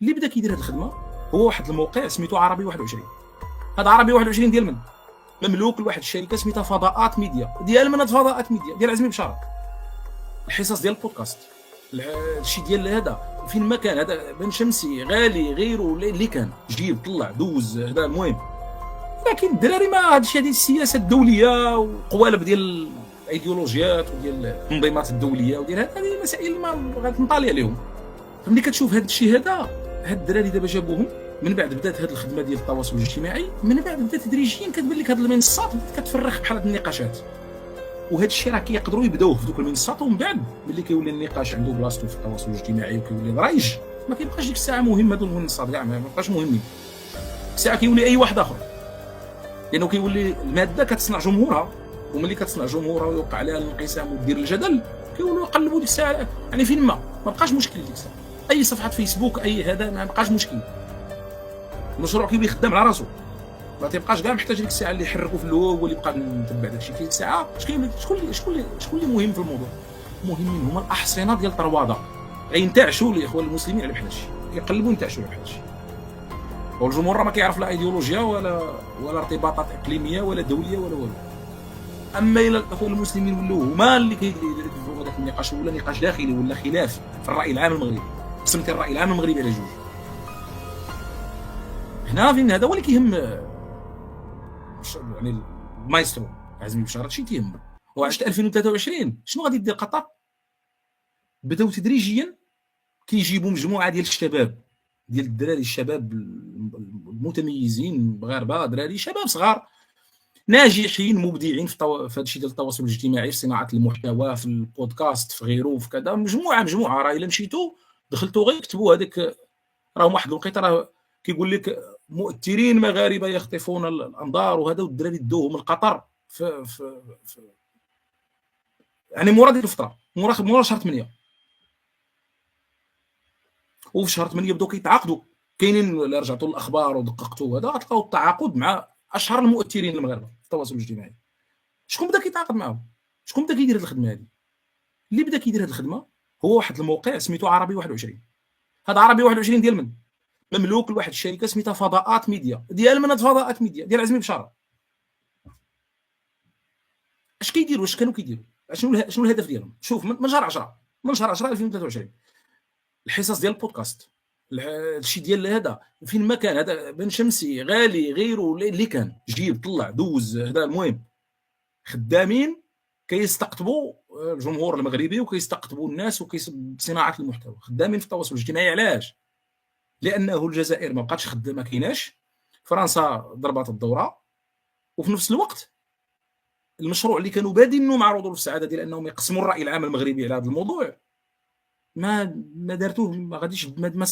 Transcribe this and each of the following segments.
اللي بدا كيدير هذه الخدمه هو واحد الموقع سميتو عربي 21. هذا عربي 21 ديال من مملوك لواحد الشركه سميتها فضاءات ميديا، ديال من فضاءات ميديا ديال عزمي بشاره. الحصص ديال البودكاست، الشيء ديال هذا فين ما كان، هذا بن شمسي غالي غيره اللي كان جيب طلع دوز هذا المهم. لكن الدراري ما هذا الشيء ديال السياسه الدوليه وقوالب ديال الايديولوجيات وديال التنظيمات الدوليه وديال هذه مسائل ما غتنطالي عليهم. فملي كتشوف هذا الشيء هاد الدراري دابا جابوهم من بعد بدات هذه الخدمه ديال التواصل الاجتماعي، من بعد بدات تدريجيا كتبان لك هذه المنصات بدات كتفرخ بحال هاد النقاشات. وهذا الشيء راه كيقدروا يبداوه في دوك المنصات، ومن بعد ملي كيولي النقاش عنده بلاصتو في التواصل الاجتماعي وكيولي ضريج ما كيبقاش ديك الساعه مهم. هذو المنصات كاع ما بقاش مهمين، الساعه كيولي اي واحد اخر، لانه كيولي الماده كتصنع جمهورها، وملي كتصنع جمهورها ويوقع عليها الانقسام ودير الجدل كيولوا يقلبوا ديك الساعه يعني فين ما بقاش مشكل ديك الساعه. اي صفحه فيسبوك اي هذا ما بقاش مشكل، المشروع كيولي خدام على راسو، ما تيبقاش كاع محتاج ديك الساعه اللي يحركوا في اللوغو واللي يبقى نتبع داكشي. في الساعه شكون اللي مهم في الموضوع؟ مهمين هما الاحصنه ديال الطروادة، غينتعشوا الاخوان المسلمين على بحال هادشي، كيقلبوا ينتعشوا على بحال هادشي. والجمهور راه ما كيعرف لا ايديولوجيا ولا ارتباطات اقليميه ولا دوليه ولا والو. اما الى الاخوان المسلمين ولاو هما اللي كيديروا هذاك النقاش، ولا نقاش داخلي ولا خلاف في الراي العام المغربي، قسمتي الراي العام المغربي على جوج. هنا فين هذا هو اللي كيهم يعني المايسترو عزمي بشاره، شي تيهم. وعشت 2023 شنو غادي دير قطر؟ بداو تدريجيا كيجيبوا مجموعه ديال الشباب، ديال الدراري الشباب المتميزين مغاربه، دراري شباب صغار ناجحين مبدعين في هذا الشيء ديال التواصل الاجتماعي، في صناعه المحتوى، في البودكاست، في غيره، في كذا. مجموعه راه الا مشيتوا دخلتوا غير كتبوا هذيك، راهم واحد الوقيته راه كيقول لك مؤثرين مغاربه يخطفون الانظار وهذا، والدراري دوهم لقطر في يعني مورا ديك الفتره، مورا شهر 8. وفي شهر 8 بداو كيتعاقدوا، كاينين الا رجعتوا للاخبار ودققتوا هذا غتلقاو التعاقد مع اشهر المؤثرين المغاربه في التواصل الاجتماعي. شكون بدا كيتعاقد معاهم؟ شكون بدا كيدير هذه الخدمه هذه؟ اللي بدا كيدير هذه الخدمه هو واحد الموقع سميتو عربي 21. هذا عربي 21 ديال من مملوك لواحد الشركه سميتها فضاءات ميديا، ديال من فضاءات ميديا ديال عزمي بشاره. اش كيديروا؟ اش كانوا كيديروا؟ شنو الهدف ديالهم؟ شوف من شهر 10 2023 الحصص ديال البودكاست، الشيء ديال هذا فين ما كان، هذا بن شمسي غالي غيره اللي كان جيب طلع دوز هذا المهم، خدامين كيستقطبوا الجمهور المغربي وكيستقطبوا الناس وكيصناعه المحتوى، خدامين في التواصل الاجتماعي. علاش؟ لانه الجزائر ما بقاتش خدامه، ما كايناش، فرنسا ضربات الدوره، وفي نفس الوقت المشروع اللي كانوا بادينه مع رضول السعاده ديال انهم يقسموا الراي العام المغربي على هذا الموضوع ما دارتوه، ما غاديش، ما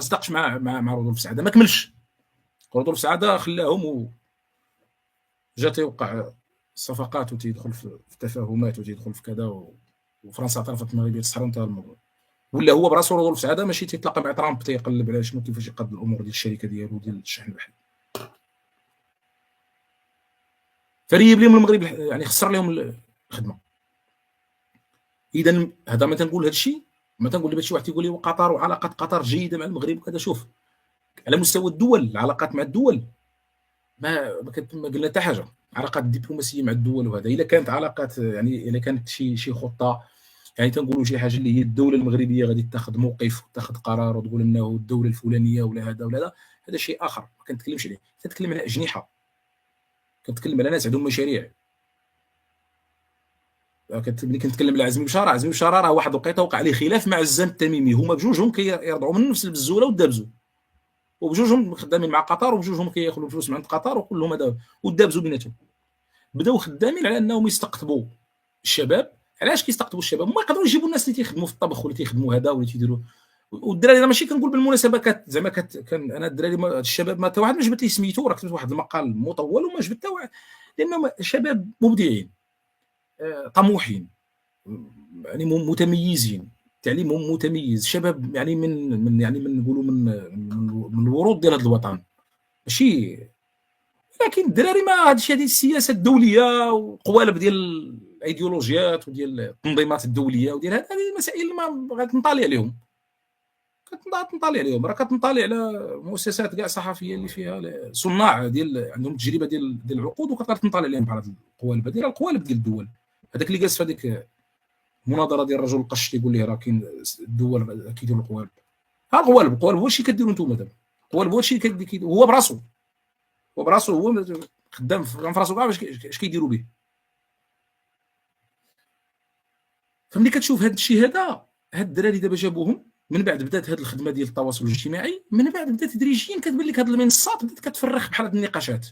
صدقش مع رضول السعاده، ما كملش. رضول السعاده خلاهم وجا تيوقع الصفقات وتيدخل في التفاهمات وتيدخل في كذا، وفرنسا اعترفت المغرب تصحر انتهى الموضوع. ولا هو براسو رضول السعاده ماشي تيتلاقى مع ترامب تيقلب على شنو كيفاش يقاد الامور ديال الشركه ديالو ديال الشحن البحري، فريب لهم المغرب يعني خسر لهم الخدمه. اذا هذا ما تنقول هذا الشيء، ما تنقول دابا شي واحد تيقول لي قطر وعلاقات قطر جيده مع المغرب وكذا. شوف على مستوى الدول، العلاقات مع الدول ما قلنا حتى حاجه. علاقات دبلوماسيه مع الدول وهذا الا كانت علاقات يعني الا كانت شي خطه، يعني تنقولوا شي حاجه اللي هي الدوله المغربيه غادي تاخذ موقف وتاخذ قرار وتقول انه الدوله الفلانيه ولا هذا ولا هذا شيء اخر ما كنتكلمش عليه. كنتكلم على اجنحه، كنتكلم على ناس عندهم مشاريع. ملي كنتكلم على عزمي بشاره راه واحد الوقيته وقع عليه خلاف مع عزام التميمي، هما بجوجهم كيرضعوا من نفس البزوله والدابزو، وبجوجهم خدامين مع قطر، وبجوجهم كياخذوا فلوس من عند قطر، وكلهم هذا والدابزو بيناتهم. بداو خدامين على انهم يستقطبوا الشباب. علاش كيستقطبوا الشباب؟ هما يقدروا يجيبوا الناس اللي تيخدموا في الطبخ واللي تيخدموا هذا واللي تيديروا. والدراري انا ماشي كنقول بالمناسبه زعما كان انا الدراري الشباب ما حتى واحد ما جبت لي سميتو، راه كتبت واحد المقال مطول وما جبت حتى واحد، لانهم شباب مبدعين طموحين يعني متميزين، تعليمهم متميز، شباب يعني من نقولوا من الورود ديال هذا الوطن ماشي. لكن الدراري ما هذا الشيء ديال السياسه الدوليه وقوالب ديال الايديولوجيات وديال التنظيمات الدوليه وديال هذه المسائل ما غتنطالي عليهم. كتنطالي عليهم، راه كتنطالي على مؤسسات كاع صحفيه اللي فيها صناع ديال عندهم تجربه ديال العقود، وكتقدر تنطالي عليهم بحال هاد القوالب هادي، راه القوالب ديال الدول. هذاك اللي جالس في هذيك المناظره ديال الرجل القش تيقول ليه راه كاين الدول كيديروا القوالب. ها القوالب هو الشيء كديروا نتوما دابا، القوالب هو الشيء هو براسو، هو خدام في راسو كاع اش كيديروا به. فملي كتشوف هذا الشيء هذا، هاد الدراري دابا جابوهم من بعد بدات هذه الخدمه ديال التواصل الاجتماعي، من بعد بدات تدريجيا كتبان لك هذه المنصات بدات كتفرخ بحال هاد النقاشات،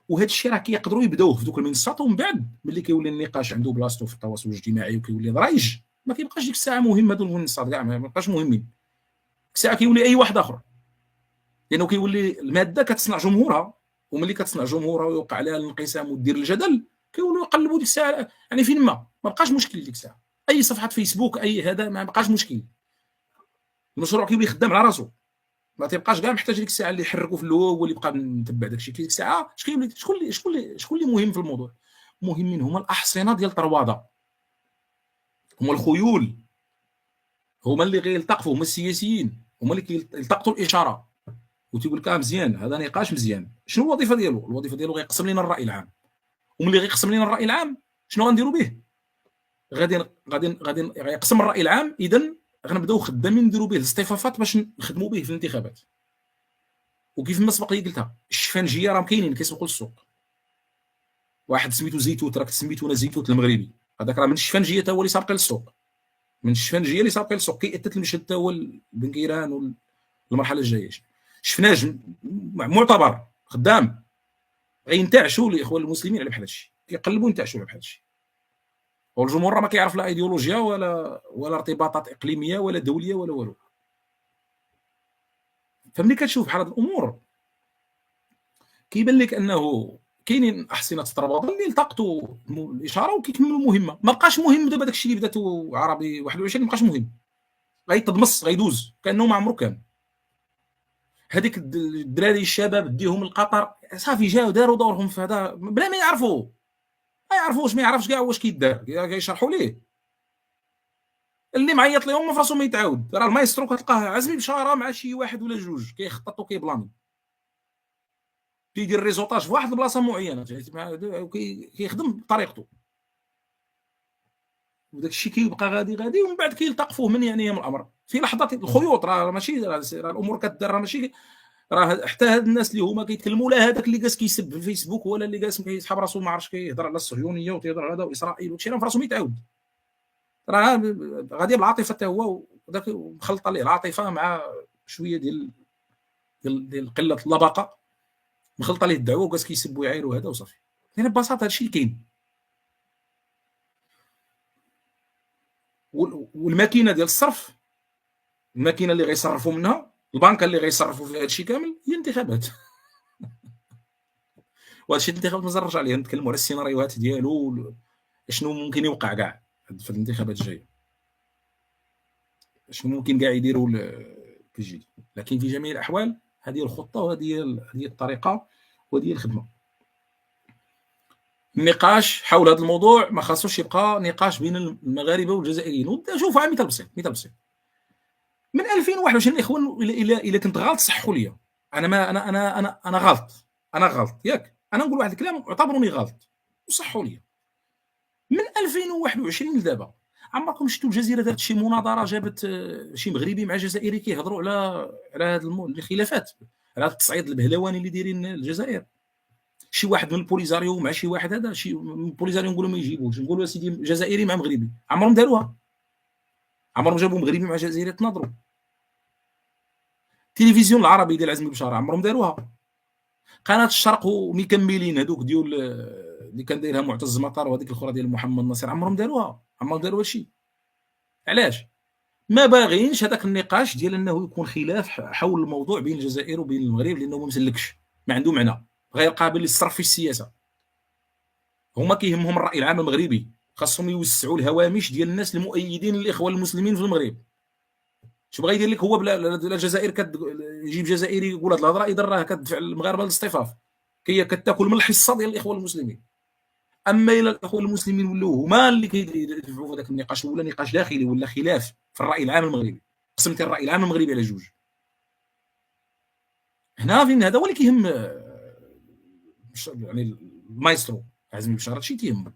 وهذا الشيء راه كيقدروا يبداوه في دوك المنصات، ومن بعد ملي كيولي النقاش عنده بلاصتو في التواصل الاجتماعي وكيولي ضرايج، ما كيبقاش ديك الساعه مهم هذو المنصات كاع، ما بقاش مهمين ديك الساعه، كيولي اي واحد اخر، لانه كيولي الماده كتصنع جمهورها، وملي كتصنع جمهورها ويوقع عليها الانقسام ودير الجدل، كيولوا يقلبوا ديك الساعه يعني فين ما بقاش مشكل ديك الساعه، اي صفحه فيسبوك اي هذا ما بقاش مشكل، المشروع كيولي خدام على راسو، ما تيبقاش كاع محتاج ديك الساعه اللي يحركوا في اللوغو واللي يبقى متبع داك الشيء. ديك الساعه شكون اللي مهم في الموضوع؟ مهمين هما الاحصنه ديال الطرواده، هما الخيول، هما اللي غيلتقفوا، هما السياسيين، هما اللي كيلتقطوا الاشاره وتيقول لك مزيان هذا نقاش مزيان. شنو الوظيفه ديالو؟ الوظيفه ديالو غيقسم لنا الراي العام، وملي غيقسم لنا الراي العام شنو غنديروا به؟ غادي غيقسم الراي العام، اذا غنبداو خدامين نديروا به الاصطفافات باش نخدموا به في الانتخابات. وكيف ما سبق لي قلتها، الشفنجيه راهم كاينين كيسوقوا للسوق، واحد سميتو زيتوت، راك سميتو انا زيتوت المغربي، هذاك راه من الشفنجيه حتى هو اللي سابق للسوق، من الشفنجيه اللي سابق للسوق، كيأتت المشهد حتى هو البنكيران والمرحله الجايه. شفناه معتبر خدام، غينتعشوا الاخوان المسلمين على بحال هادشي، كيقلبوا ينتعشوا على بحال هادشي، والجمهور ما كيعرف لا ايديولوجيا ولا ارتباطات اقليميه ولا دوليه ولا والو. فملي كتشوف بحال هاد الامور كيبان لك انه كاينين احصنه الترابط اللي التقطوا الاشاره وكيكملوا المهمه، ما بقاش مهم دابا داكشي اللي بداتو عربي 21 ما بقاش مهم، غيتضمس غيدوز كانه ما عمرو كان. هذيك الدراري الشباب ديهم القطر صافي جاو داروا دورهم في هذا بلا ما يعرفوا، ما يعرفوش، ما يعرفش كاع واش كيدار، كيشرحوا ليه اللي معيط لهم ما فراسو ما يتعاود. راه المايسترو كتلقاه عزمي بشاره مع شي واحد ولا جوج كيخطط وكيبلاني، كيدير ريزوطاج في واحد البلاصه معينه كيخدم بطريقته، وداك الشيء كيبقى غادي ومن بعد كيلتقفوه من يعني من الامر في لحظه الخيوط. راه ماشي راه الامور كدار، راه ماشي راه حتى هاد الناس اللي هما كيتكلموا، لا هذاك اللي جالس كيسب في الفيسبوك ولا اللي جالس كيسحب راسو ما عرفش كيهضر على الصهيونيه وتيهضر على هذا واسرائيل وشي، راه فراسو ما يتعاود، راه غادي بالعاطفه حتى هو، وداك مخلطه ليه العاطفه مع شويه ديال قله اللباقه، مخلطه ليه الدعوه وجالس كيسب ويعاير وهذا وصافي. يعني ببساطه هادشي اللي كاين. والماكينه ديال الصرف، الماكينه اللي غيصرفوا منها، البنكه اللي غيصرفوا في هذا الشيء كامل هي الانتخابات. وهذا الشيء الانتخابات ما نزرج عليه، نتكلموا على السيناريوهات ديالو، شنو ممكن يوقع كاع في الانتخابات الجايه، شنو ممكن كاع يديروا كيجي. لكن في جميع الاحوال هذه الخطه وهذه هي الطريقه وهذه الخدمه. النقاش حول هذا الموضوع ما خاصوش يبقى نقاش بين المغاربه والجزائريين. شوف مثال بسيط، من 2021 الاخوان الى كنت غلط صحوا لي، انا ما انا غلط ياك، انا نقول واحد الكلام اعتبروني غلط وصحوا لي. من 2021 لدابا عمركم شفتوا الجزيره دارت شي مناظره جابت شي مغربي مع جزائري كيهضروا على هذه الخلافات، على التصعيد البهلواني اللي دايرين الجزائر؟ شي واحد من البوليزاريو مع شي واحد، هذا شي من البوليزاريو نقولوا ما يجيبوش، نقولوا سيدي جزائري مع مغربي، عمرهم داروها؟ عمرهم جابوا مغربي مع جزائري تناظروا؟ التلفزيون العربي ديال عزمي بشاره عمرهم داروها؟ قناه الشرق ومكملين هذوك ديال اللي كان دايرها معتز مطر وهذيك الاخرى ديال محمد ناصر عمرهم داروها؟ عمرهم داروا هادشي. علاش؟ ما باغينش هذاك النقاش ديال انه يكون خلاف حول الموضوع بين الجزائر وبين المغرب، لانه ما مسلكش، ما عنده معنى، غير قابل للصرف في السياسه. هما كيهمهم الراي العام المغربي، خاصهم يوسعوا الهوامش ديال الناس المؤيدين للاخوان المسلمين في المغرب. شو بغا يدير لك هو بلا الجزائر يجيب جزائري يقول هاد الهضره، اذا راه كتدفع المغاربه للاصطفاف، هي كتاكل من الحصه ديال الاخوان المسلمين. اما الى الاخوان المسلمين ولاو هما اللي كيدفعوا في هذاك النقاش، ولا نقاش داخلي ولا خلاف في الراي العام المغربي، قسمتي الراي العام المغربي على جوج. هنا فين هذا هو اللي كيهم يعني المايسترو عزمي بشاره، هادشي تيهمو.